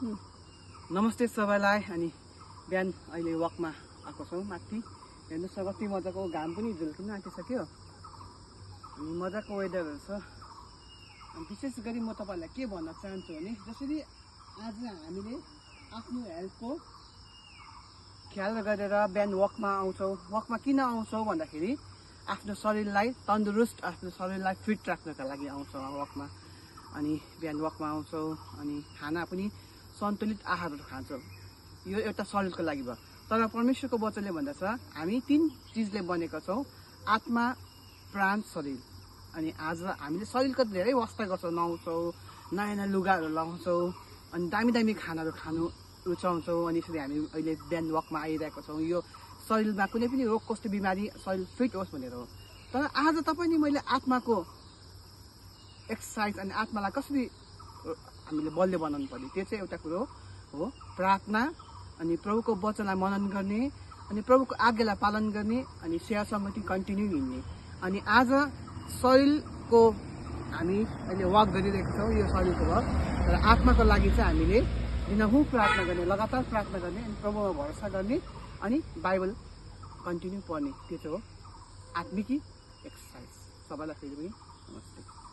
नमस्ते सबैलाई। अनि बिहान अहिले वकमा आएको छौँ माथि। हेर्नुहोस् कति मजाको घाम पनि झुल्किन आँटिसक्यो अनि मजाको वेदरहरू छ। अनि विशेष गरी म तपाईँहरूलाई के भन्न चाहन्छु भने जसरी आज हामीले आफ्नो हेल्थको ख्याल गरेर बिहान वकमा आउँछौँ। वकमा किन आउँछौँ भन्दाखेरि आफ्नो शरीरलाई तन्दुरुस्त, आफ्नो शरीरलाई फिट राख्नका लागि आउँछौँ वकमा। अनि बिहान वकमा आउँछौँ अनि खाना पनि सन्तुलित आहारहरू खान्छौँ। यो एउटा शरीरको लागि भयो। तर परमेश्वरको वचनले भन्दछ हामी 3 चिजले बनेका छौँ, आत्मा, प्राण, शरीर। अनि आज हामीले शरीरको धेरै वास्ता गर्छौँ, नुहाउँछौँ, नयाँ नयाँ लुगाहरू लगाउँछौँ अनि दामी दामी खानाहरू खानु रुचाउँछौँ। अनि यसरी हामी अहिले बिहान वकमा आइरहेको छौँ। यो शरीरमा कुनै पनि रोग कस्तो बिमारी शरीर फिट होस् भनेर हो। तर आज तपाईँ नि मैले आत्माको एक्सर्साइज अनि आत्मालाई कसरी हामीले बलियो बनाउनु पर्ने त्यो चाहिँ एउटा कुरो हो, प्रार्थना अनि प्रभुको वचनलाई मनन गर्ने अनि प्रभुको आज्ञालाई पालन गर्ने अनि सेवा समिति कन्टिन्यू हिँड्ने। अनि आज शरीरको हामी अहिले वक गरिरहेको छौँ, यो शरीरको वक। तर आत्माको लागि चाहिँ हामीले दिनहुँ प्रार्थना गर्ने, लगातार प्रार्थना गर्ने अनि प्रभुमा भरोसा गर्ने अनि बाइबल कन्टिन्यू पढ्ने। त्यो चाहिँ हो आत्मिकी एक्सर्साइज। सबैलाई फेरि पनि नमस्ते।